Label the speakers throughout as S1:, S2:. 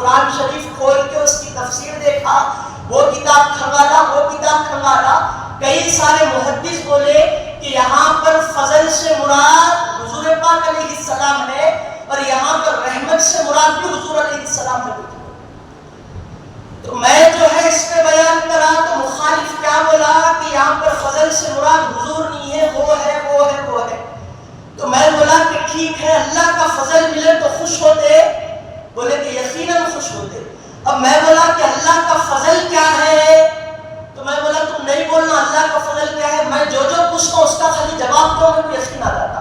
S1: قرآن شریف کھول کے اس کی تفسیر دیکھا، وہ کتاب کھنگالا، وہ کتاب کھنگالا، کئی سارے محدث بولے کہ یہاں پر فضل سے مراد حضور پاک علیہ السلام ہے، اور یہاں پر رحمت سے مراد بھی حضور علیہ السلام ہے۔ تو میں جو ہے اس پہ بیان کرا تو مخالف کیا بولا کہ یہاں پر فضل سے مراد حضور نہیں ہے، وہ ہے وہ ہے وہ ہے۔ تو میں بولا کہ ٹھیک ہے، اللہ کا فضل ملے تو خوش ہوتے؟ بولے کہ یقیناً خوش ہوتے۔ اب میں بولا کہ اللہ کا فضل کیا ہے؟ تو میں بولا تم نہیں بولنا اللہ کا فضل کیا ہے، میں جو پوچھتا ہوں اس کا خالی جواب دو، میرے کو یقین آ جاتا۔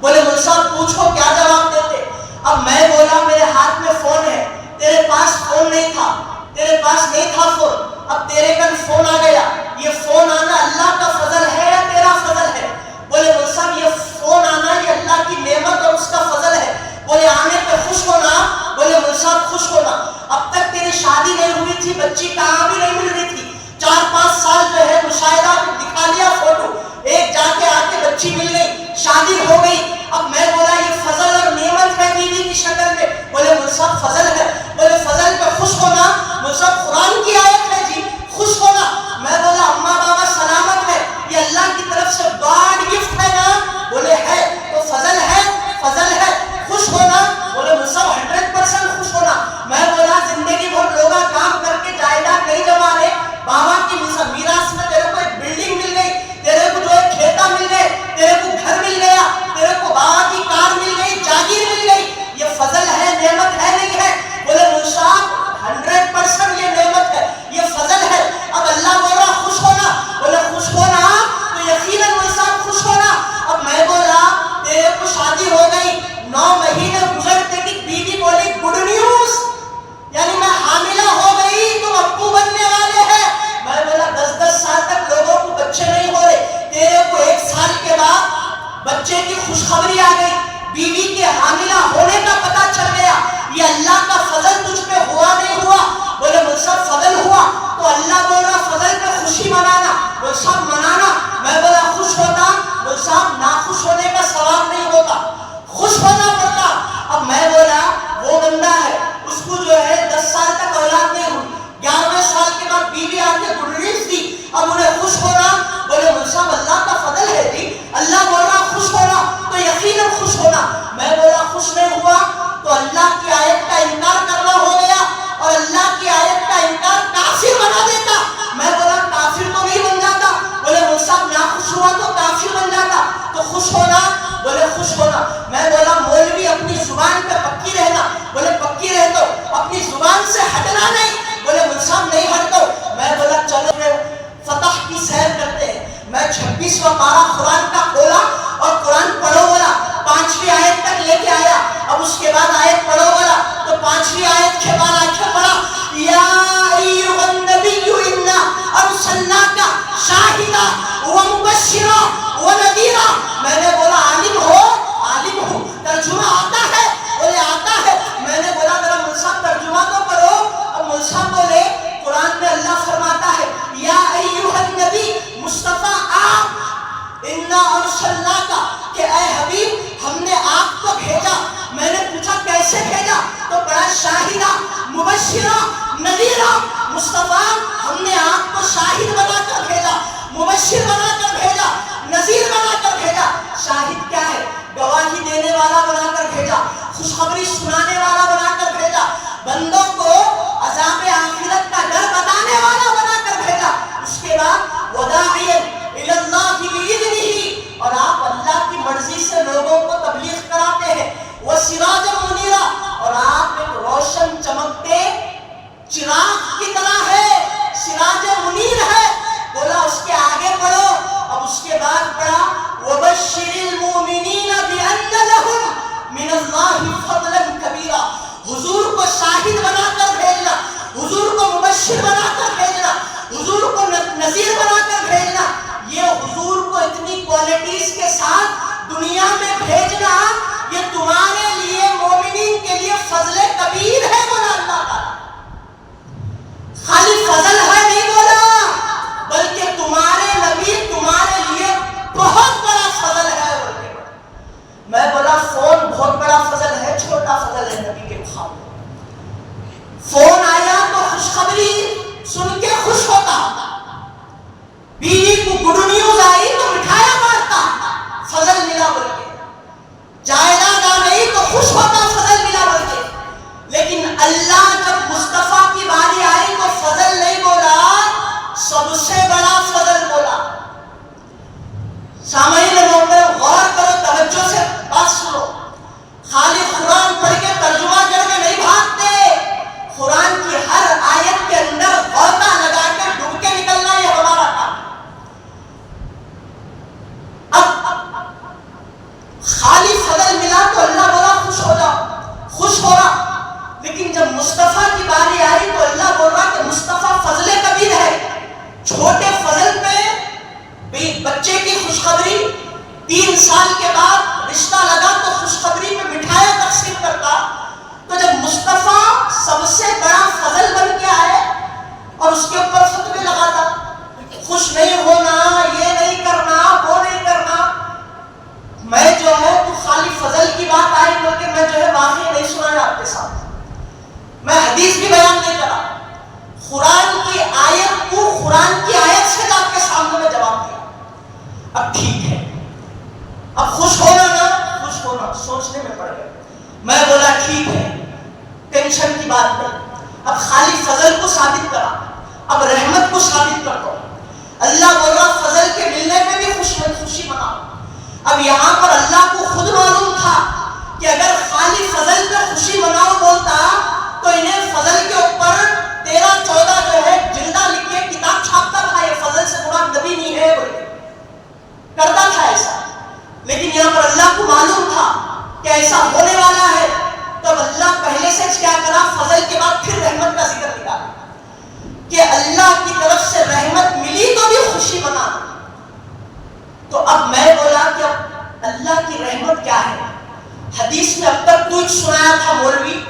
S1: بولے مول صاحب پوچھو کیا جواب دیتے؟ اب میں بولا میرے ہاتھ میں فون ہے، تیرے پاس فون نہیں تھا، تیرے پاس نہیں تھا فون، اب تیرے کن فون آ گیا، یہ فون آنا اللہ کا فضل ہے یا تیرا فضل ہے؟ بولے مول صاحب یہ فون آنا یہ اللہ کی نعمت اور اس کا فضل ہے۔ بولے آنے پہ خوش ہونا؟ بولے مول صاحب خوش ہونا۔ اب تک تیری شادی نہیں ہوئی تھی، بچی کہاں بھی نہیں مل رہی تھی، 4-5 سال جو ہے مشاہدہ دکھا لیا فوٹو، ایک جا کے آ کے بچی مل گئی، شادی ہو گئی۔ اب میں بولا یہ فضل اور نعمت ہے بیوی کی شکل میں؟ بولے مول صاحب فضل ہے۔ بولے فضل پہ خوش ہونا؟ مول صاحب قرآن کی آیت ہے جی، خوش ہونا۔ میں بولا اماں بابا سلامت ہے، یہ اللہ کی طرف سے گاڈ گفٹ ہے نا؟ بولے ہے، تو فضل ہے، فضل ہے، خوش ہونا؟ بولے مول صاحب 100% خوش ہونا۔ میں بولا زندگی بھر لوگ کام کر کے جائیداد نہیں جما رہے، بابا کی میراث میں تیرے کو ایک بلڈنگ مل گئی، تیرے کو جو ایک کھیتا مل گئے، تیرے کو گھر مل گیا، تیرے کو بابا کی کار مل گئی، جاگیر مل گئی، یہ فضل ہے نعمت ہے نہیں ہے؟ بولے مول صاحب 100% یہ نعمت ہے، یہ فضل ہے۔ اب اللہ بول رہا خوش ہونا، بولے خوش ہونا تو یقیناً مول صاحب خوش ہونا۔ اب میں بولا تیرے کو شادی ہو گئی، 9 مہینے گزرتے کہ بیوی بولی گڈ نیوز، یعنی میں حاملہ ہو گئی، تم ابو بننے والے ہیں۔ میں بولا 10-10 سال تک لوگوں کو بچے نہیں ہو رہے، تیرے کو 1 سال کے بعد بچے کی خوشخبری آ گئی، بیوی کے حاملہ ہونے کا پتہ چل گیا، یہ اللہ کا فضل تجھ پہ ہوا نہیں ہوا؟ بولے مول صاحب فضل ہوا، تو اللہ بول رہا فضل پہ خوشی منانا، مول صاحب منانا۔ میں بولا خوش ہوتا؟ مول صاحب ناخوش ہونے کا ثواب نہیں ہوتا، خوش ہونا پڑتا۔ اب میں بولا وہ بندہ ہے اس کو جو ہے 10 سال تک اولاد نہیں ہوئی، 11ویں سال کے بعد بیوی آ کے گڈ نیوز دی، اب انہیں خوش ہونا؟ بولے مول صاحب اللہ کا فضل ہے جی، اللہ بول رہا خوش ہونا تو یقیناً خوش ہونا۔ میں بولا خوش نہیں ہوا تو اللہ کی آیت کا انکار کرنا ہو گیا، اور اللہ کی آیت کا انکار کافر بنا دیتا۔ میں بولا کافر تو نہیں بن جاتا۔ بولے مول صاحب ناخوش ہوا تو کافر بن جاتا، تو خوش ہونا؟ بولے خوش ہونا۔ میں بولا مولوی اپنی زبان پہ پکی رہنا، بولے پکی رہ دو، اپنی زبان سے ہٹنا نہیں، بولے مول صاحب نہیں ہٹتا۔ میں بولا چلو فتح کی سیر کرتے ہیں۔ میں 26واں پارہ قرآن کا کھولا اور قرآن پڑھو بولا، 5ویں آیت تک لے کے آیا، اب اس کے بعد آیت پڑھو بولا تو 5ویں آیت کے بعد آگے پڑھا یا ایھا النبی انا ارسلناک شاہدا ومبشرا ونذیرا۔ میں نے بولا عالم ہو؟ عالم ہوں۔ ترجمہ آتا ہے؟ بولے آتا ہے۔ میں نے بولا میرا مول صاحب ترجمہ تو کرو۔ اب مول صاحب بولے قرآن میں اللہ فرماتا ہے یا ایھا النبی، مصطفیٰ آپ، انا ارسلناک، کہ اے حبیب ہم نے آپ کو بھیجا۔ میں نے پوچھا کیسے بھیجا؟ تو پڑھا شاہدہ مبشرہ نذیرہ۔ مصطفیٰ ہم نے آپ کو شاہد بنا کر بھیجا، مبشر بنا کر بھیجا، نذیر بنا کر بھیجا۔ شاہد کیا ہے؟ گواہی دینے والا بنا کر بھیجا، خوشخبری سنانے والا بنا کر بھیجا، بندوں کو عذاب آخرت کا ڈر بتانے والا بنا کر بھیجا۔ اس کے بعد وداعیا الی اللہ بإذنہ، اور آپ اللہ کی مرضی سے لوگوں کو تبلیغ کراتے ہیں، وسراجا منیرا، اور آپ ایک روشن چمکتے چراغ کی طرح ہے، سراج منیر ہے۔ بولا اس کے آگے پڑھو، اب اس کے بعد پڑھا وبشر المؤمنین بأن لهم من اللہ فضلا کبیرا۔ حضور کو شاہد بنا کر بھیجنا، حضور کو مبشر بنا کر بھیجنا، حضور کو نذیر بنا کر بھیجنا، یہ حضور کو اتنی کوالٹیز کے ساتھ دنیا میں بھیجنا، یہ تمہارے لیے مومنین کے لیے فضل کبیر ہے۔ بولا اللہ تعالیٰ خالی فضل ہے نہیں بولا، بلکہ تمہارے نبی تمہارے لیے بہت بڑا فضل ہے۔ میں بولا فون بہت بڑا فضل ہے، چھوٹا فضل ہے نبی کے مقابلے؟ سامعین محترم غور کرو، توجہ سے بات سنو. خالی قرآن پڑھ کے ترجمہ کر کے نہیں بھاگتے، قرآن کی ہر آیت کے اندر غوطہ لگا کے ڈوب کے نکلنا یہ ہمارا کام. اب خالی فضل ملا تو اللہ بولا خوش ہو جاؤ، خوش ہو رہا. لیکن جب مصطفیٰ کی باری آئی تو اللہ بول رہا کہ مصطفیٰ فضل کبیر ہے. چھوٹے فضل پہ بچے کی خوشخبری، 3 سال کے بعد رشتہ لگا تو خوشخبری پہ مٹھائیاں تقسیم کرتا. تو جب مصطفیٰ سب سے بڑا فضل بن کے آئے اور اس کے اوپر فتوے لگاتا، خوش نہیں ہونا، یہ نہیں کرنا، وہ نہیں کرنا. میں جو ہے تو خالی فضل کی بات آئی کیونکہ میں جو ہے واقعی نہیں سنایا آپ کے ساتھ، میں حدیث بھی بیان نہیں کرا. قرآن کی آیت کو قرآن کی آیت سے آپ کے سامنے میں جواب دیا. اب ٹھیک ہے، اب خوش ہونا نا، خوش ہونا سوچنے میں پڑ گیا. میں بولا ٹھیک ہے، ٹینشن کی بات نہیں. اب خالی فضل کو ثابت کرا، اب رحمت کو ثابت کر دو. اللہ بول رہا فضل کے ملنے پہ بھی خوشی مناؤ. اب یہاں پر اللہ کو خود معلوم تھا کہ اگر خالی فضل پہ خوشی مناؤ بولتا تو انہیں فضل کے اوپر 13-14 جو ہے جلدہ لکھ کے کتاب چھاپتا تھا، یہ فضل سے مراد نبی نہیں ہے بول کے کرتا تھا ایسا. لیکن یہاں پر اللہ کو معلوم تھا کہ ایسا ہونے والا ہے، تو اللہ پہلے سے کیا کرا، فضل کے بعد پھر رحمت کا ذکر نکالا کہ اللہ کی طرف سے رحمت ملی تو بھی خوشی منا. تو اب میں بولا کہ اب اللہ کی رحمت کیا ہے. حدیث میں اب تک کچھ سنایا تھا مولوی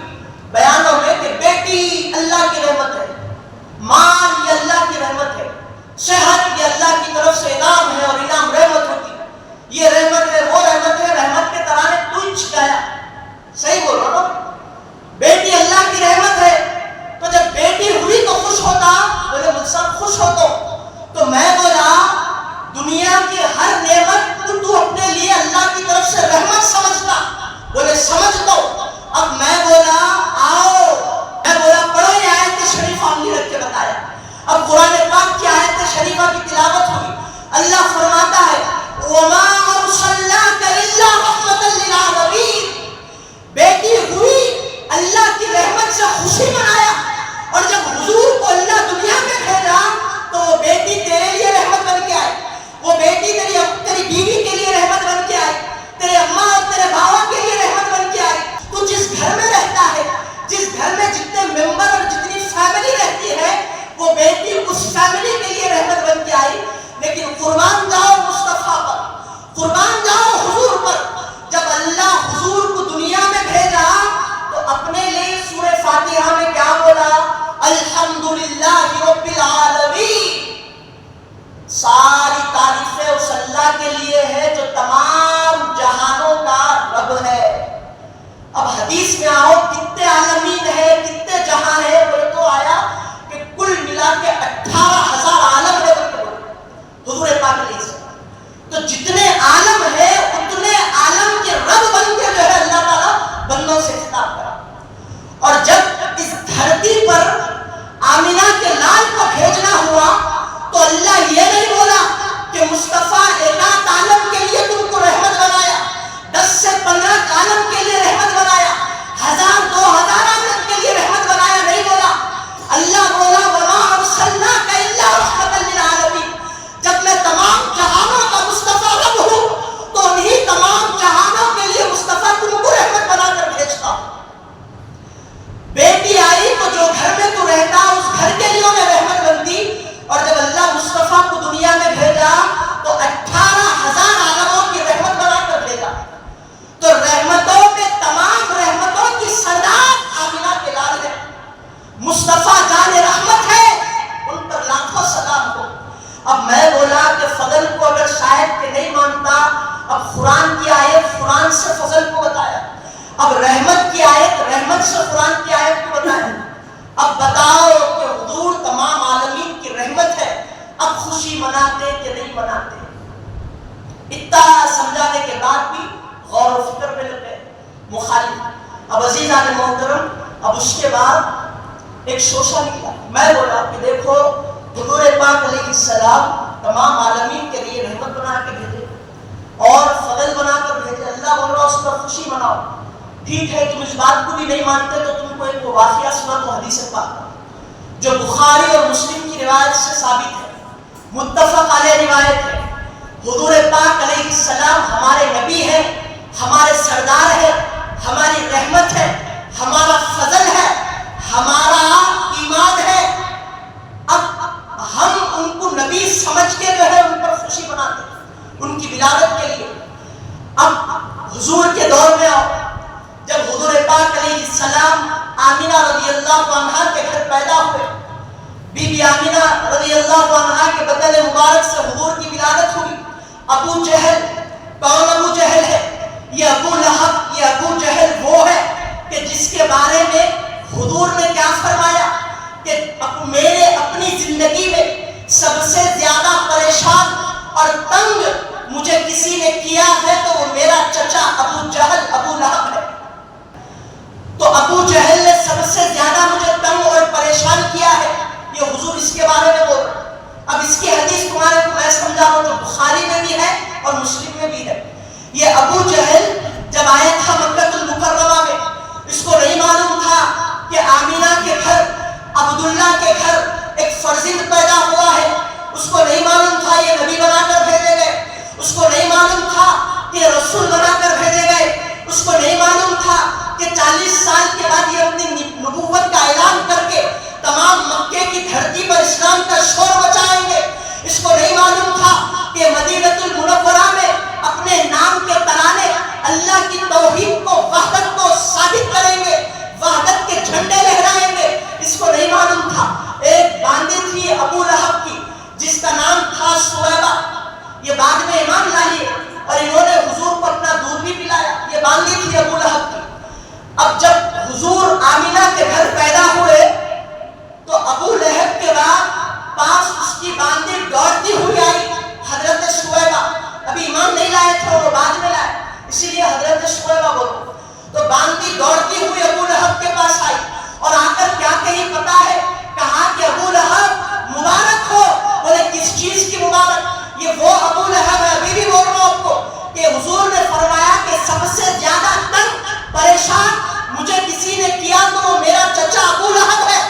S1: بیانوں میں کہ بیٹی اللہ کی رحمت ہے، مال یہ اللہ کی رحمت ہے، صحت یہ اللہ کی طرف سے انعام ہے اور انعام رحمت ہوتی ہے، یہ رحمت ہے وہ رحمت ہے. رحمت کے ترانے کچھ گایا، صحیح بول رہا نا. بیٹی اللہ کی رحمت ہے، تو جب بیٹی ہوئی تو خوش ہوتا، بولے مجھ سب خوش ہوتا. تو میں بولا دنیا کی ہر نعمت تو اپنے لیے اللہ کی طرف سے رحمت سمجھتا، بولے سمجھ دو. اب میں بولا آؤ، میں بولا پڑھو یہ آیت شریفہ ہم نے رکھ کے بتایا. اب قرآن پاک کی آیت شریفہ کی تلاوت ہوئی. اللہ فرماتا ہے وَمَا أَرْسَلْنَاكَ إِلَّا رَحْمَةً لِّلْعَالَمِينَ. بیٹی ہوئی اللہ کی رحمت سے خوشی منایا، اور جب حضور کو اللہ دنیا میں بھیجا تو وہ بیٹی تیرے لیے رحمت بن کے آئی، وہ بیٹی تیری بیوی کے لیے رحمت بن کے آئی، تیرے اماں اور تیرے باوا کے لیے رحمت بن کے آئی. تو جس گھر میں رہتا ہے، جس گھر میں جتنے ممبر اور جتنی فیملی رہتی ہے، وہ بیٹی اس فیملی کے لیے رحمت بن کے آئی. لیکن قربان جاؤ مصطفیٰ پر، قربان جاؤ حضور پر. جب اللہ حضور کو دنیا میں بھیجا تو اپنے لیے سورہ فاتحہ میں کیا بولا، الحمدللہ رب العالمین. ساری تعریفیں اس اللہ کے لیے ہے جو تمام جہانوں کا رب ہے. اب حدیث میں آؤ کتنے عالمین ہے، کتنے جہاں ہے، بولے تو آیا کہ کل ملا کے 18,000 عالم ہے بولے حضور پاک علیہ السلام. تو جتنے عالم ہے اتنے عالم کے رب بن کے جو ہے اللہ تعالیٰ بندوں سے خطاب کرا. اور جب اس دھرتی پر آمینہ کے لال کو بھیجنا ہوا تو اللہ یہ نہیں بولا کہ مصطفیٰ ایک عالم کے لیے تم کو رحمت بنایا، 10 سے 15 عالم کے لیے رحمت بنایا، 1000-2000 عالم کے لیے رحمت بنایا، نہیں بولا. اللہ بولا وَمَا أَرْسَلْنَاكَ إِلَّا رَحْمَةً لِّلْعَالَمِينَ. جب میں تمام جہانوں کا مصطفیٰ رب ہوں تو انہی تمام جہانوں کے لیے مصطفیٰ تم کو رحمت بنا کر بھیجتا ہوں. بیٹی آئی تو جو گھر میں تو رہتا اس گھر کے لیے میں رحمت بنتی. اور جب اللہ مصطفیٰ کو دنیا میں بھیجا تو 18,000 عالموں کی رحمت بنا کر بھیجا. تو رحمتوں میں تمام رحمتوں کی سردار آمینہ کے لال ہے، مصطفیٰ جان رحمت ہے، ان پر لاکھوں سلام ہو. اب میں بولا کہ فضل کو اگر شاید کہ نہیں مانتا، اب قرآن کی آیت قرآن سے فضل کو بتایا، اب رحمت کی آیت رحمت سے قرآن کی آیت کو بتایا. اب بتاؤ کہ حضور تمام عالمین کی رحمت ہے، اب خوشی مناتے کہ نہیں مناتے؟ اتنا سمجھانے کے بعد بھی غور و فکر میں لگے مخالف. اب عزیزان محترم، اب اس کے بعد ایک شوشہ نکلا. میں بولا کہ دیکھو حضور پاک علیہ السلام تمام عالمین کے لیے رحمت بنا کے بھیجے، اور فضل بنا کر بھیجے. اللہ بول رہا اس پر خوشی مناؤ. ٹھیک ہے تم اس بات کو بھی نہیں مانتے تو تم کو ایک واقعہ سنا دو حدیث پاک جو بخاری اور مسلم کی روایت سے ثابت ہے, متفق علیہ روایت ہے. حضور پاک علیہ السلام ہمارے نبی ہیں, ہمارے سردار ہیں, ہماری رحمت ہے, ہمارا فضل ہے, ہمارا ایمان ہے. اب ہم ان کو نبی سمجھ کے جو ہے ان پر خوشی مناتے ہیں ان کی ولادت کے لیے. اب حضور کے دور میں آؤ, جب حضور پاک علیہ السلام آمینہ رضی اللہ عنہا کے گھر پیدا ہوئے, بی بی آمینہ رضی اللہ عنہا کے بدن مبارک سے حضور کی ولادت ہوئی. ابو جہل, کون ابو جہل ہے؟ یہ ابو لہب, یہ ابو جہل وہ ہے کہ جس کے بارے میں حضور نے کیا فرمایا کہ میرے اپنی زندگی میں سب سے زیادہ پریشان اور تنگ مجھے کسی نے کیا ہے تو وہ میرا چچا ابو جہل, ابو لہب ہے. تو ابو جہل نے سب سے زیادہ مجھے تنگ اور پریشان کیا ہے, یہ حضور اس کے بارے میں بول رہے ہیں. اب اس کی حدیث تمہارے کو میں سمجھا رہا ہوں جو بخاری میں بھی ہے اور مسلم میں بھی ہے. یہ ابو جہل جب آیا تھا مکہ المکرمہ میں, اس کو نہیں معلوم تھا کہ آمینہ کے گھر, عبداللہ کے گھر ایک فرزند پیدا ہوا ہے. اس کو نہیں معلوم تھا یہ نبی بنا کر بھیجے گئے. اس کو نہیں معلوم تھا کہ رسول بنا کر بھیجے گئے. اس کو نہیں معلوم تھا کہ 40 سال کے بعد یہ اپنی نبوت کا اعلان کر کے تمام مکے کی دھرتی پر اسلام کا شور مچائیں گے. اس کو نہیں معلوم تھا کہ مدینہ المنورہ میں اپنے نام کے ترانے اللہ کی توحید کو, وحدت کو ثابت کریں گے, وحدت کے جھنڈے لہرائیں گے. اس کو نہیں معلوم تھا ایک باندھی تھی ابو لہب کی جس کا نام تھا سویبہ. یہ بعد میں ایمان لائی اور انہوں نے حضور کو اپنا دودھ بھی پلایا. یہ باندھی تھی ابو لہب کی. اب جب حضور آمینہ کے گھر پیدا ہوئے تو ابو لہب کے بعد پاس اس کی باندھی دوڑتی ہوئی آئی حضرت شعیبہ. ابھی ایمان نہیں لائے تھے, وہ بعد میں لائے, اسی لیے حضرت شعیبہ بولو. تو باندھی دوڑتی ہوئی ابو لہب کے پاس آئی اور آ کر کیا کہی پتا ہے؟ کہا کہ ابو لہب مبارک ہو. بولے کس چیز کی مبارک؟ یہ وہ ابو لہب ہے, ابھی بھی بول رہا ہوں آپ کو کہ حضور نے فرمایا کہ سب سے زیادہ تنگ پریشان مجھے کسی نے کیا تو وہ میرا چچا ابو لہب ہے.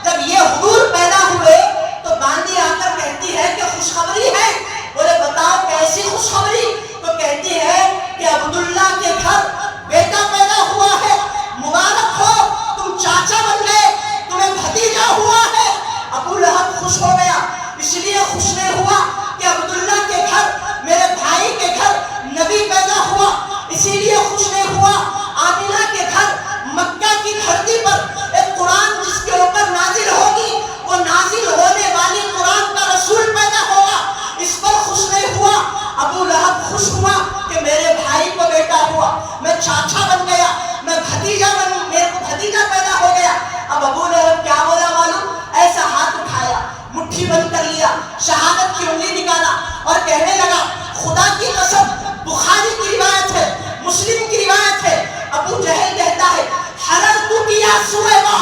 S1: جب یہ حضور پیدا ہوئے تو باندھی آ کر کہتی ہے کہ خوشخبری ہے. بولے بتاؤ کیسی خوشخبری؟ تو کہتی ہے کہ عبداللہ کے گھر بیٹا پیدا ہوا ہے, مبارک ہو, تم چاچا بن گئے, تمہیں بھتیجا ہوا ہے. ابو لہب خوش ہو گیا, اس لیے خوش نہیں ہوا کہ عبداللہ کے گھر, میرے بھائی کے گھر نبی پیدا ہوا. اسی لیے خوش نہیں ہوا آمینہ کے گھر مکہ کی دھرتی پر ایک قرآن جس کے اوپر نازل ہوگی, وہ نازل ہونے والی قرآن کا رسول پیدا ہوگا, اس پر خوش نہیں ہوا. ابو لہب خوش ہوا کہ میرے بھائی کو بیٹا ہوا, میں چاچا بن گیا, میں بھتیجا بن, میرے کو بھتیجا پیدا ہو گیا. اب ابو لہب کیا بولا معلوم؟ ایسا ہاتھ اٹھایا, مٹھی بند کر لیا, شہادت کی انگلی نکالا اور کہنے لگا خدا کی قسم, بخاری کی روایت ہے, مسلم کی روایت ہے, ابو جہل کہتا ہے حللت یا سویبہ,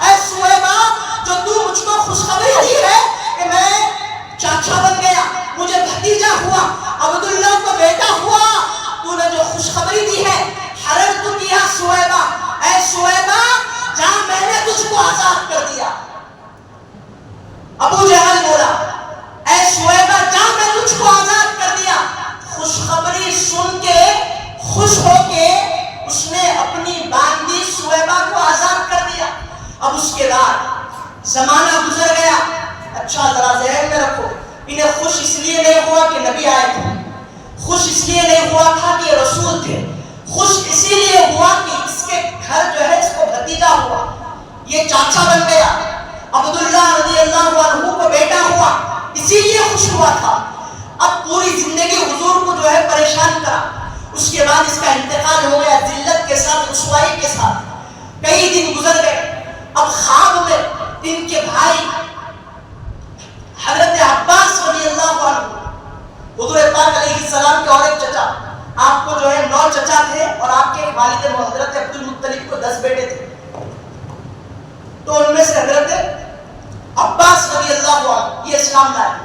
S1: اے سویبہ جو تو مجھ کو خوشخبری دی ہے کہ میں چاچا بن گیا, مجھے بھتیجا ہوا, عبداللہ کو بیٹا ہوا, تو نے جو خوشخبری دی ہے حللت یا سویبہ, اے سویبہ جا میں نے تجھ کو آزاد کر دیا. ابو جہل بولا اے سویبہ جا میں تجھ کو آزاد کر دیا. خوشخبری سن کے خوش ہو کے اس نے اپنی باندھی سویبہ کو آزاد کر دیا. اب اس کے بعد زمانہ گزر گیا. اچھا ذرا ذہن میں رکھو, انہیں خوش اس لیے نہیں ہوا کہ نبی آئے تھے, خوش اس لیے نہیں ہوا تھا کہ رسول تھے, خوش اسی لیے ہوا کہ اس کے گھر جو ہے اس کو بھتیجا ہوا, یہ چاچا بن گیا, عبداللہ رضی اللہ عنہ کو بیٹا ہوا, اسی لیے خوش ہوا تھا. اب پوری زندگی حضور کو جو ہے پریشان کرا. اس کے بعد اس کا انتقال ہو گیا ذلت کے ساتھ, رسوائی کے ساتھ. کئی دن گزر گئے. اب خواب میں ان کے بھائی حضرت عباس رضی اللہ عنہ, حضور پاک علیہ السلام کے اور ایک چچا, آپ کو جو ہے 9 چچا تھے اور آپ کے والد حضرت عبد المطلب کو 10 بیٹے تھے. تو ان میں سے حضرت عباس رضی اللہ عنہ یہ اسلام لائے.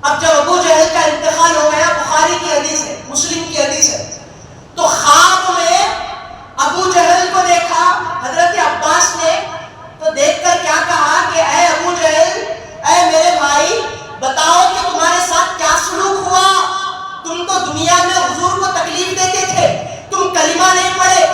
S1: اب جب ابو جہل کا انتقال ہو گیا, بخاری کی حدیث ہے, مسلم کی حدیث ہے. تو خواب میں ابو جہل کو دیکھا حضرت عباس نے, تو دیکھ کر کیا کہا کہ اے ابو جہل, اے میرے بھائی, بتاؤ کہ تمہارے ساتھ کیا سلوک ہوا. تم تو دنیا میں حضور کو تکلیف دیتے تھے, تم کلمہ نہیں پڑھے,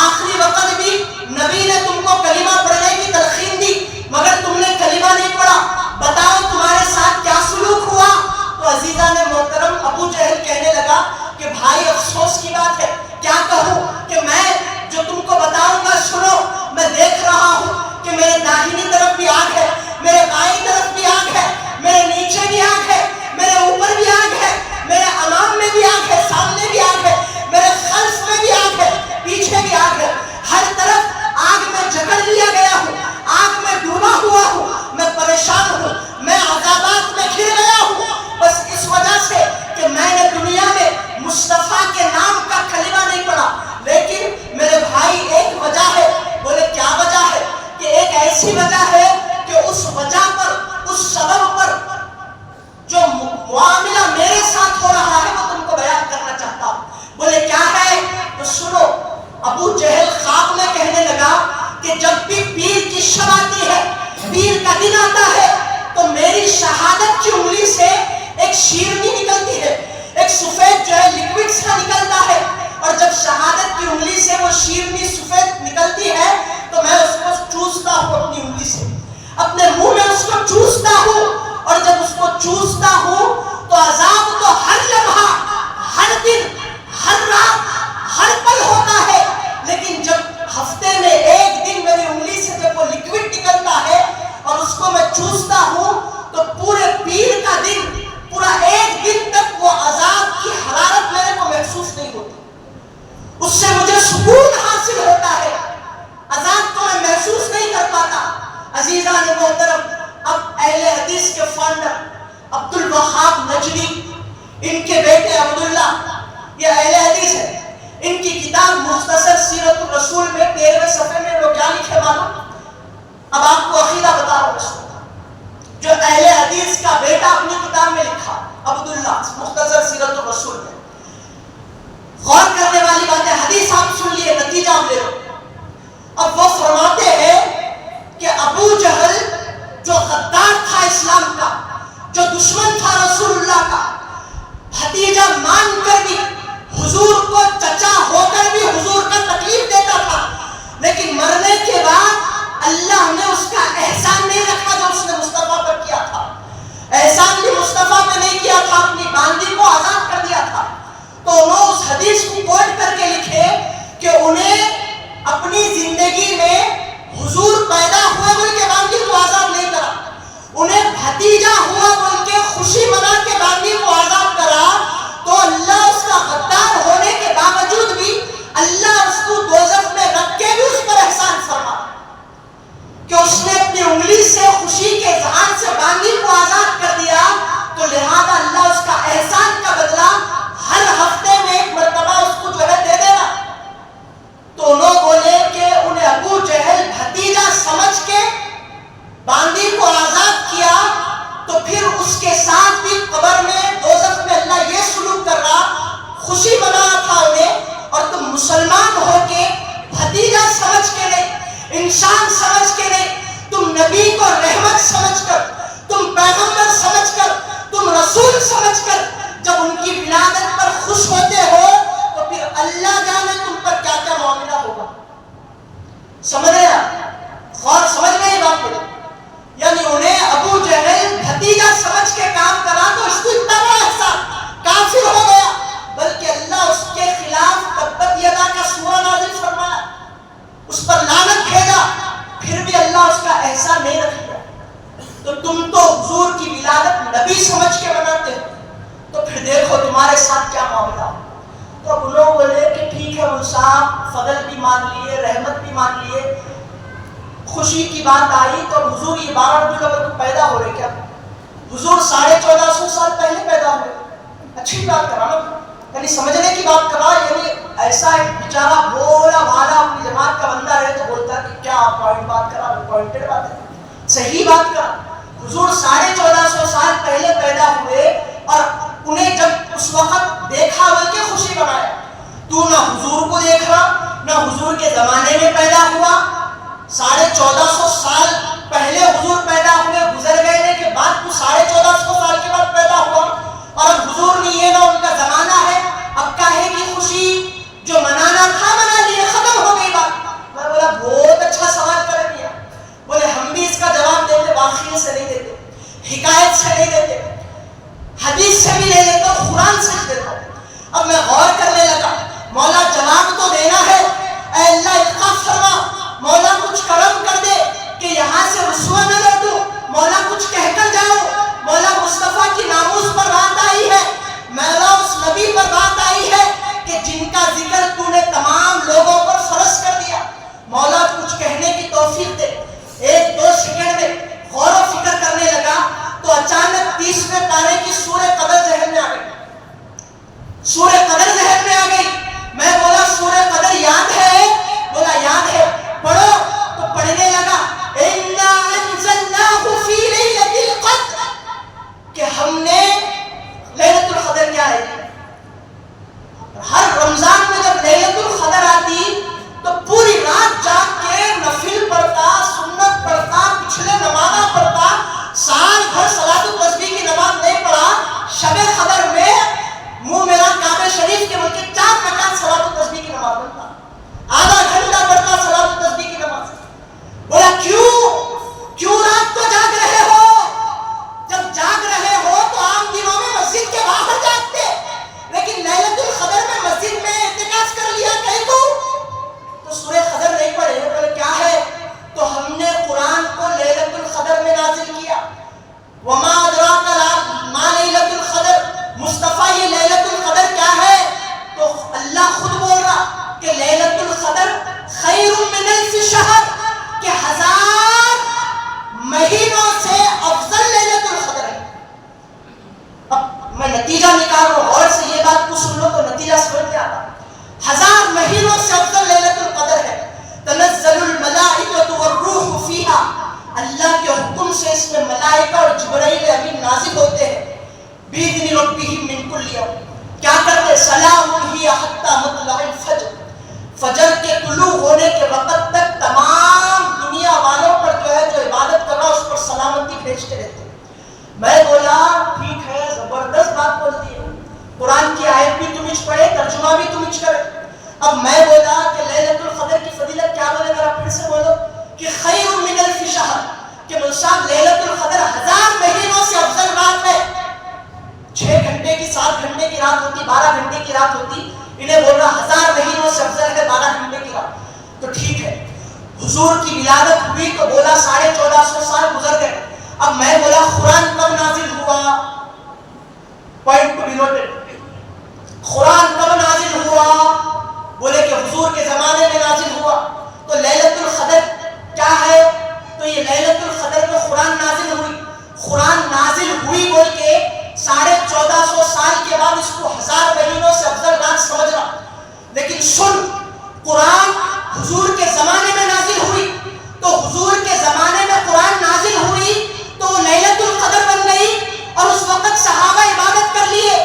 S1: آخری وقت بھی نبی نے تم کو کلمہ پڑھنے کی تلقین دی مگر تم نے کلمہ نہیں پڑھا, بتاؤ تمہارے ساتھ کیا سلوک ہوا. تو عزیزان محترم ابو جہل کہنے لگا کہ بھائی افسوس کی بات ہے, کیا کہوں کہ میں جو تم کو بتاؤں گا سنو. میں دیکھ رہا ہوں کہ میرے داہنی طرف بھی آگ ہے, میرے بائیں طرف بھی آگ ہے, میرے نیچے بھی آگ ہے, میرے اوپر بھی آگ ہے, میرے امام میں بھی آگ ہے, سامنے بھی آگ ہے, میرے خلف میں بھی آگ ہے, پیچھے بھی آگ ہے. ہر طرف آگ میں جکڑ لیا گیا ہوں, آگ میں ڈوبا ہوا ہوں, میں پریشان ہوں, میں عذابات میں گھر گیا ہوں, بس اس وجہ سے کہ میں نے دنیا میں مصطفیٰ کے نام کا کلمہ نہیں پڑھا. لیکن میرے بھائی ایک وجہ ہے. بولے کیا وجہ ہے؟ کہ ایک ایسی وجہ ہے کہ اس وجہ پر, اس سبب پر جو معاملہ میرے ساتھ ہو رہا ہے وہ تم کو بیان کرنا چاہتا ہوں. بولے کیا ہے؟ تو سنو. ابو جہل خواب میں کہنے لگا کہ جب بھی پیر کی شب آتی ہے, پیر کا دن آتا ہے, تو میری شہادت کی انگلی سے ایک شیرنی نکلتی ہے, ایک سفید جو ہے لکوڈ سا نکلتا ہے, اور جب شہادت کی انگلی سے وہ شیرنی سفید نکلتی ہے تو میں اس کو چوستا ہوں اپنی انگلی سے, اپنے منہ میں اس کو چوستا ہوں, اور جب اس کو چوستا ہوں تو عذاب تو ہر لمحہ, ہر دن, ہر رات, ہر پل ہوتا ہے, لیکن جب ہفتے میں ایک دن میری انگلی سے جب وہ لکوڈ نکلتا ہے اور اس کو میں چوستا ہوں تو پورے پیر کا دن, پورا ایک دن تک وہ عذاب کی حرارت میرے کو محسوس نہیں ہوتی, اس سے مجھے سکون حاصل ہوتا ہے, عذاب کو میں محسوس نہیں کر پاتا. عزیزان محترم, اب اہل حدیث کے فاؤنڈر عبد الوہاب نجدی, ان کے بیٹے عبداللہ, یہ اہل حدیث ہے. ان کی کتاب مختصر سیرت الرسول میں 13ویں صفحے میں وہ کیا لکھے معلوم؟ اب آپ کو عقیدہ بتا رہا ہوں. جو اہل حدیث کا بیٹا اپنی کتاب میں لکھا عبداللہ مختصر سیرت الرسول میں, غور کرنے والی بات ہے. حدیث آپ سن لیے, نتیجہ آپ لے لو. اب وہ فرماتے ہیں کہ ابو جہل جو غدار تھا اسلام کا, جو دشمن تھا رسول اللہ کا, بھتیجا مان کر بھی, حضور کو چچا ہو کر بھی حضور کا تکلیف دیتا تھا, لیکن مرنے کے بعد اللہ نے اس کا احسان نہیں رکھا جو اس نے مصطفیٰ پر کیا تھا. احسان بھی مصطفیٰ پہ نہیں کیا تھا, اپنی باندی کو آزاد کر دیا تھا. تو انہوں اس حدیث کو کوٹ کر کے لکھے کہ انہیں اپنی زندگی میں حضور پیدا ہوئے بول کے باندی کو آزاد نہیں کرا, انہیں بھتیجا ہوا بول کے خوشی منا کے باندی کو آزاد کرا. تو اللہ اس کا غدار ہونے کے باوجود بھی اللہ اس کو دوزخ میں رکھ کے بھی اس پر احسان فرما کہ اس نے اپنی انگلی سے خوشی کے اظہار سے باندی کو آزاد کر دیا. تو لہذا اللہ اس کا احسان کا بدلہ ہر ہفتے میں ایک مرتبہ اس کو جو ہے دے دینا. تو انہوں بولے کہ انہیں ابو جہل بھتیجا سمجھ کے باندی کو آزاد کیا, تو پھر اس کے ساتھ بھی قبر میں دوزخ میں اللہ یہ سلوک کر رہا, خوشی منا تھا انہیں, اور تم مسلمان ہو کے بھتیجا سمجھ کے نہیں, انسان سمجھ کے نہیں, تم نبی کو رحمت سمجھ کر, تم پیغمبر سمجھ کر, تم رسول سمجھ کر جب ان کی ولادت پر خوش ہوتے ہو تو پھر اللہ جانے تم پر کیا کیا معاملہ ہوگا. سمجھ رہے آپ؟ غور سمجھ رہے ہیں بات کو؟ یعنی انہیں ابو جہل بھتیجا سمجھ کے کام کرا تو اس کو اتنا بڑا احسان, کافر ہو گیا, بلکہ اللہ اس کے خلاف تبت یدا کا سورہ نازل فرمایا, اس پر لعنت بھیجا, پھر بھی اللہ اس کا احسان نہیں رکھا. تو تم تو حضور کی ولادت نبی سمجھ کے مناتے ہو, تو پھر دیکھو تمہارے ساتھ کیا معاملہ ہو. تو ان لوگ بولے کہ ٹھیک ہے وہ صاحب, فضل بھی مان لیے, رحمت بھی مان لیے, خوشی کی بات آئی تو حضور یہ 12 ربیع الاول کو پیدا ہو رہے, کیا حضور 1450 سال پہلے پیدا ہوئے, اچھی بات کرا نا, یعنی سمجھنے کی بات کرا. یعنی ایسا ایک بیچارہ بولا بھالا اپنی جماعت کا بندہ ہے تو بولتا کہ کیا پوائنٹ بات کرا, پوائنٹڈ بات ہے, صحیح بات کرا. حضور 1450 سال پہلے پیدا ہوئے, اور انہیں جب اس وقت دیکھا بلکہ خوشی منایا. تو نہ حضور کو دیکھ رہا، نہ حضور کے زمانے میں پیدا ہوا. 1450 سال پہلے حضور پیدا ہوئے، گزر گئے کے بعد تو 1450 سال کے بعد پیدا ہوا، اور اب حضور نہیں ہے، نہ ان کا زمانہ ہے. اب کاہے کی خوشی؟ جو منانا تھا منا لیے، ختم ہو گئی بات. میں بولا بہت اچھا سوال کر دیا. بولے ہم بھی اس کا جواب دیتے، واقعے سے نہیں دیتے، حکایت سے نہیں دیتے، حدیث سے بھی نہیں دیتا، قرآن سے دیتا ہوں. اب میں غور کرنے لگا، مولا جواب تو دینا ہے، اے اللہ القاف فرما، مولا کچھ کرم کر دے کہ یہاں سے رسوا نہ لوٹوں، مولا کچھ کہہ کر جاؤ، مولا مصطفیٰ کی ناموس پر بات آئی ہے، مولا اس نبی پر بات آئی ہے کہ جن کا ذکر تو نے تمام لوگوں پر فرض کر دیا. مولا کچھ کہنے کی توفیق دے. 1-2 سیکنڈ میں غور و فکر کرنے لگا تو اچانک 30ویں پارے کی سورہ قدر ذہن میں آ گئی. سورہ قدر ذہن میں آ گئی. میں بولا سورہ قدر یاد ہے؟ بولا یاد ہے. پڑھو. تو پڑھنے لگا، اِنَّا أَنزَلْنَاهُ فِي لَيْلَةِ الْقَدْرِ، کہ ہم نے لیلۃ القدر کیا ہے. ہر رمضان میں جب لیلۃ القدر آتی تو پوری رات جاگ کے نفل پڑھتا، سنت پڑھتا، پچھلے نمازاں پڑھتا، سال بھر صلاۃ التسبیح کی نماز نہیں پڑھا. شب قدر میں منہ میرا کعبہ شریف کے بلکہ 4 رکعت صلاۃ التسبیح کی نماز پڑھتا، آدھا گھنٹہ پڑھتا صلاۃ التسبیح کی نماز. بولا کیوں رات کو جاگ رہے ہو؟ جب جاگ رہے ہو تو عام دنوں میں مسجد کے باہر جاگتے، لیکن لیلۃ القدر میں مسجد میں اعتکاف کر لیا کہیں تو سورہ قدر نہیں پڑھے. بولے کیا ہے؟ تو ہم نے قرآن کو لیلۃ القدر میں نازل کیا. وما ادراک ما لیلۃ القدر، مصطفیٰ یہ لیلۃ القدر کیا ہے؟ تو اللہ خود بول رہا کہ لیلۃ القدر خیر من الف شہر، کہ 1000 مہینوں سے افضل لیلۃ القدر ہے. اب میں نتیجہ نکال رہا ہوں، اور سے یہ بات کو سن لو تو نتیجہ سمجھ میں آتا. 1000 مہینوں سے افضل لیلۃ القدر ہے. تنزل الملائکۃ والروح فیہا، اللہ کے حکم سے اس میں ملائکہ اور جبرائیل امین نازل ہوتے ہیں. بِإِذْنِ رَبِّهِم مِّن كُلِّ یوم، کیا کرتے؟ سلام ہی حتی مطلع الفجر، فجر کے طلوع ہونے کے وقت تک تمام دنیا والوں پر جو عبادت کر رہا اس پر سلامتی بھیجتے رہتے. میں بولا ٹھیک ہے، زبردست بات بول دی ہے، قرآن کی آیت بھی تم اچ پڑھے، ترجمہ بھی تم اچ کرے. اب میں بولا کہ لیلۃ القدر کی فضیلت کیا بولے، ذرا پھر سے بولو. کہ خیر من الف شہر، کہ ملصاب لیلۃ القدر 1000 مہینوں سے افضل رات ہے. 6 گھنٹے کی 7 گھنٹے کی رات ہوتی، 12 گھنٹے کی رات ہوتی، انہیں بول رہا 1000 مہینوں سے افضل ہے 12 گھنٹے کی رات. تو ٹھیک ہے، حضور کی ولادت ہوئی تو بولا 1450 سال گزر گئے. اب میں بولا قرآن کب نازل ہوا؟ Point to be noted. قرآن کب نازل ہوا؟ بولے کہ حضور کے زمانے میں نازل ہوا. تو لیلۃ القدر کیا ہے؟ تو یہ لیلۃ القدر میں قرآن نازل ہوئی. قرآن نازل ہوئی بول کے 1450 سال کے بعد اس کو 1000 مہینوں سے افضل رات سمجھ رہا. لیکن سن، قرآن حضور کے زمانے میں نازل ہوئی، تو حضور کے زمانے میں قرآن نازل ہوئی تو وہ لیلۃ القدر بن گئی، اور اس وقت صحابہ عبادت کر لیے.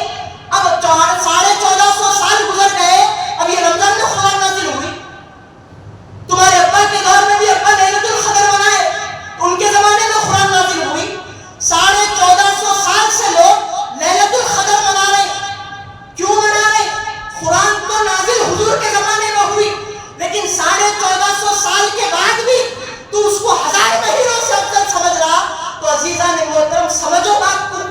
S1: اب 1450 سال گزر گئے، اب یہ رمضان میں قرآن نازل ہوئی. تمہارے ابا کے دور میں بھی ابا لیلۃ القدر منائے، ان کے زمانے میں قرآن نازل ہوئی. 1450 سال سے لوگ لیلۃ القدر منا رہے. کیوں منا رہے؟ قرآن تو نازل حضور کے زمانے میں ہوئی، لیکن 1450 سال کے بعد بھی تو اس کو 1000 مہینوں سے افضل سمجھ رہا. تو عزیزان محترم سمجھو بات کو،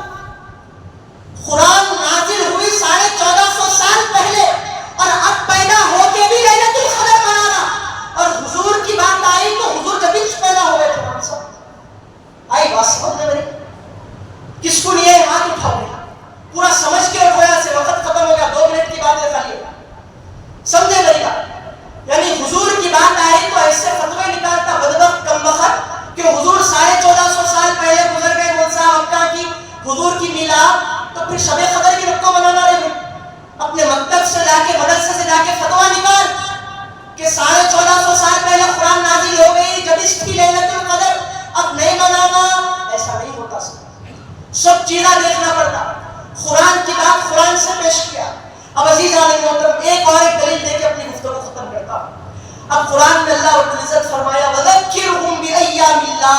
S1: قرآن نازل ہوئی 1450 سال پہلے، اور اب پیدا ہو کے بھی لیلۃ القدر منانا. اور حضور کی بات آئی تو حضور جب پیدا ہوئے تھے. ہم سب آئی بات سمجھنے میری، کس کو نہیں ہے ہاتھ اٹھاؤ گے؟ پورا سمجھ کے اور گویا سے وقت ختم ہو گیا، 2 منٹ کی بات ہے خالی. سمجھے میری بات؟ یعنی حضور کی بات آئی تو ایسے فتوے نکالتا بدبخت کم وقت کہ حضور 1450 سال پہلے گزر گئے. مولوی صاحب اب کہا کہ حضور کی میلاد، تو پھر شب قدر کی رات کو منانا رہے. اپنے مکتب سے جا کے، مدرسے سے جا کے فتوا نکال کہ 1450 سال پہلے قرآن نازل ہو گئی، جب اس کی لیلۃ القدر، اب نہیں منانا. ایسا نہیں ہوتا. سب چیزیں دیکھنا پڑتا. قرآن کی بات قرآن سے پیش کیا، اب عزیزان محترم ایک اور ایک دلیل دے کے اپنی گفتگو ختم کرتا ہوں. اب قرآن میں اللہ رب العزت فرمایا وَذَكِّرْهُمْ بِأَيَّامِ اللَّهِ،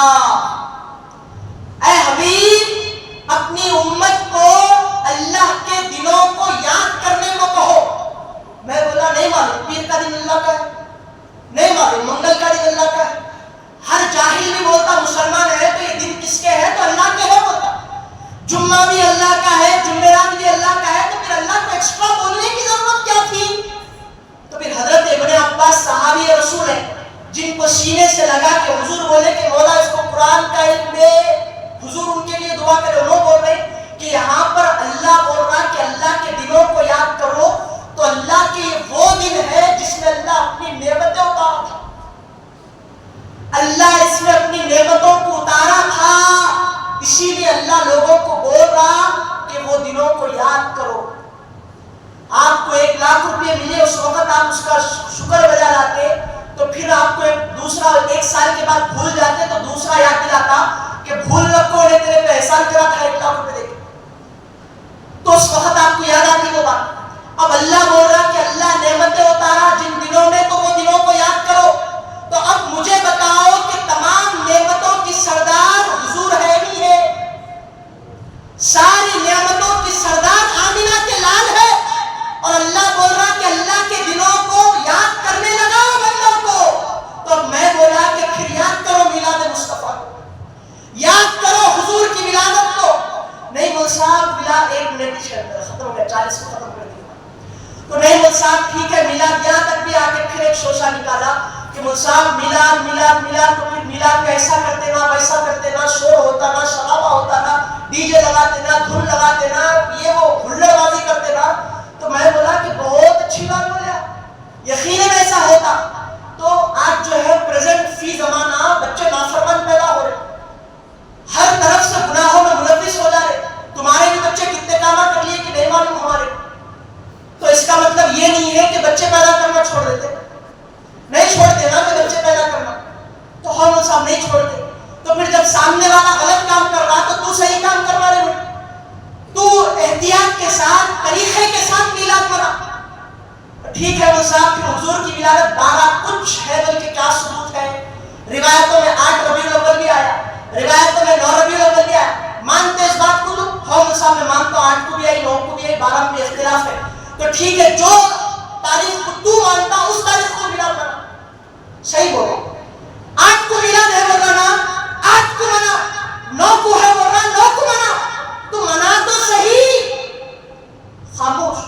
S1: اے حبیب اپنی امت کو اللہ کے دنوں کو یاد کرنے کو کہو. میں بولا نہیں معلوم پیر کا دن اللہ کا ہے، نہیں معلوم منگل کا دن اللہ کا ہے. ہر جاہل بھی بولتا مسلمان ہے تو یہ دن کس کے ہے؟ تو اللہ کے ہے بولتا. جمعہ بھی اللہ کا ہے، جمعرات بھی اللہ کا ہے، تو پھر اللہ کو ایکسٹرا بولنے کی ضرورت کیا تھی؟ تو پھر حضرت ابن عباس صحابی رسول ہیں جن کو سینے سے لگا کے حضور بولے کہ مولا اس کو قرآن کا علم دے، حضور ان کے لیے دعا کرے. انہوں بول رہے کہ یہاں پر اللہ بول رہا کہ اللہ کے دنوں کو یاد کرو، تو اللہ کے یہ وہ دن ہے جس میں اللہ اپنی نعمتیں اتارا تھا. اللہ اس میں اپنی نعمتوں کو اتارا تھا، اسی لیے اللہ لوگوں کو بول رہا کہ وہ دنوں کو یاد کرو. آپ کو 1 لاکھ روپے ملے اس وقت آپ اس کا شکر بجا لاتے، تو پھر آپ کو دوسرا 1 سال کے بعد بھول جاتے تو دوسرا یاد دلاتا کہ بھول رکھو نے تیرے پہ احسان کرا تھا 1 لاکھ روپے دے کے، تو اس وقت آپ کو یاد آتی وہ بات. اب اللہ بول رہا کہ اللہ نعمتیں اتارا جن دنوں میں، تو وہ دنوں کو یاد کرو. تو اب مجھے بتاؤ کہ تمام نعمتوں کی سردار حضور ہے نہیں ہے؟ ساری نعمتوں کی سردار آمینہ کے لال ہے، اور اللہ بول رہا کہ اللہ کے دنوں کو یاد کرنے لگاؤ بندوں کو. تو اب میں بولا کہ پھر یاد کرو میلاد مصطفیٰ کو، یاد کرو حضور کی ولادت کو. نہیں مول صاحب میلاد 1 منٹ کے اندر ختم ہو گیا، 40 کو ختم کر دیا. تو نہیں مول صاحب ٹھیک ہے میلاد، یہاں تک بھی آ کے پھر ایک شوشہ نکالا کہ مول صاحب میلاد میلاد میلاد، تو پھر میلاد میں ایسا کرتے نا ویسا کرتے نا، شور ہوتا نا، شرابہ ہوتا نا، ڈی جے لگاتے نا، دھن لگاتے نا، یہ وہ ہلڑ بازی کرتے نا. تو میں بولا کہ بہت اچھی بات بولے، یقیناً ایسا ہوتا. تو آج جو ہے پریزنٹ فی زمانہ بچے نافرمان پیدا ہو رہے، ہر طرف سے گناہوں میں ملوث ہو جا رہے. تمہارے بھی بچے کتنے کام کر لیے کہ نہیں معلوم ہمارے. تو اس کا مطلب یہ نہیں ہے کہ بچے پیدا کرنا چھوڑ دیتے، نہیں چھوڑتے نا کہ بچے پیدا کرنا، تو ہم صاحب نہیں چھوڑتے. تو پھر جب سامنے والا غلط کام کر رہا تو صحیح کام کروا رہے ہیں. تو احتیاط کے ساتھ طریقے کے ساتھ میلاد منا. ٹھیک ہے وہ صاحب پھر حضور کی ولادت 12 کچھ ہے، بلکہ کیا ثبوت ہے. روایتوں میں 8 ربیع الاول بھی آیا، روایتوں میں 9 ربیع الاول بھی آیا. مانتے اس بات کو؟ ہم صاحب میں مانتا ہوں 8 کو بھی آئی، 9 کو بھی آئی، 12 میں اختلاف ہے. تو ٹھیک ہے جو تاریخ کو تو مانتا اس تاریخ کو میلاد منا. صحیح بولو، 8 کو میلاد ہے بول رہا نا 8 کو منا، 9 کو ہے بول رہا 9 کو منا. تو منا تو صحیح، خاموش.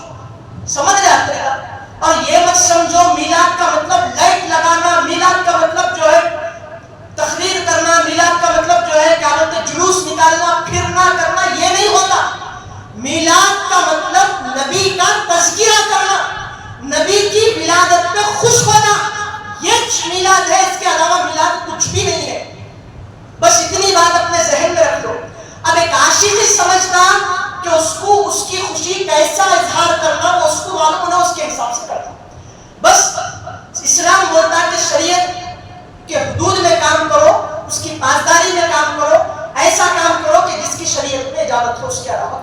S1: سمجھ رہے آتے ہیں؟ اور یہ مت سمجھو میلاد کا مطلب لائٹ لگانا، میلاد کا مطلب جو ہے تقریر کرنا، میلاد کا مطلب جو ہے کیا بولتے جلوس نکالنا، پھرنا کرنا، یہ نہیں ہوتا. میلاد کا مطلب نبی کا تذکرہ کرنا، نبی کی ولادت پہ خوش ہونا، یہ میلاد ہے. اس کے علاوہ میلاد کچھ بھی نہیں ہے. بس اتنی بات اپنے ذہن میں رکھ لو. اب ایک عاشق سمجھتا کہ اس کو اس کی خوشی کیسا اظہار کرنا وہ اس کو معلوم ہونا، اس کے حساب سے کرنا. بس اسلام بولتا کہ شریعت کے حدود میں کام کرو، اس کی پاسداری میں کام کرو، ایسا کام کرو کہ جس کی شریعت میں اجازت ہو، اس کے علاوہ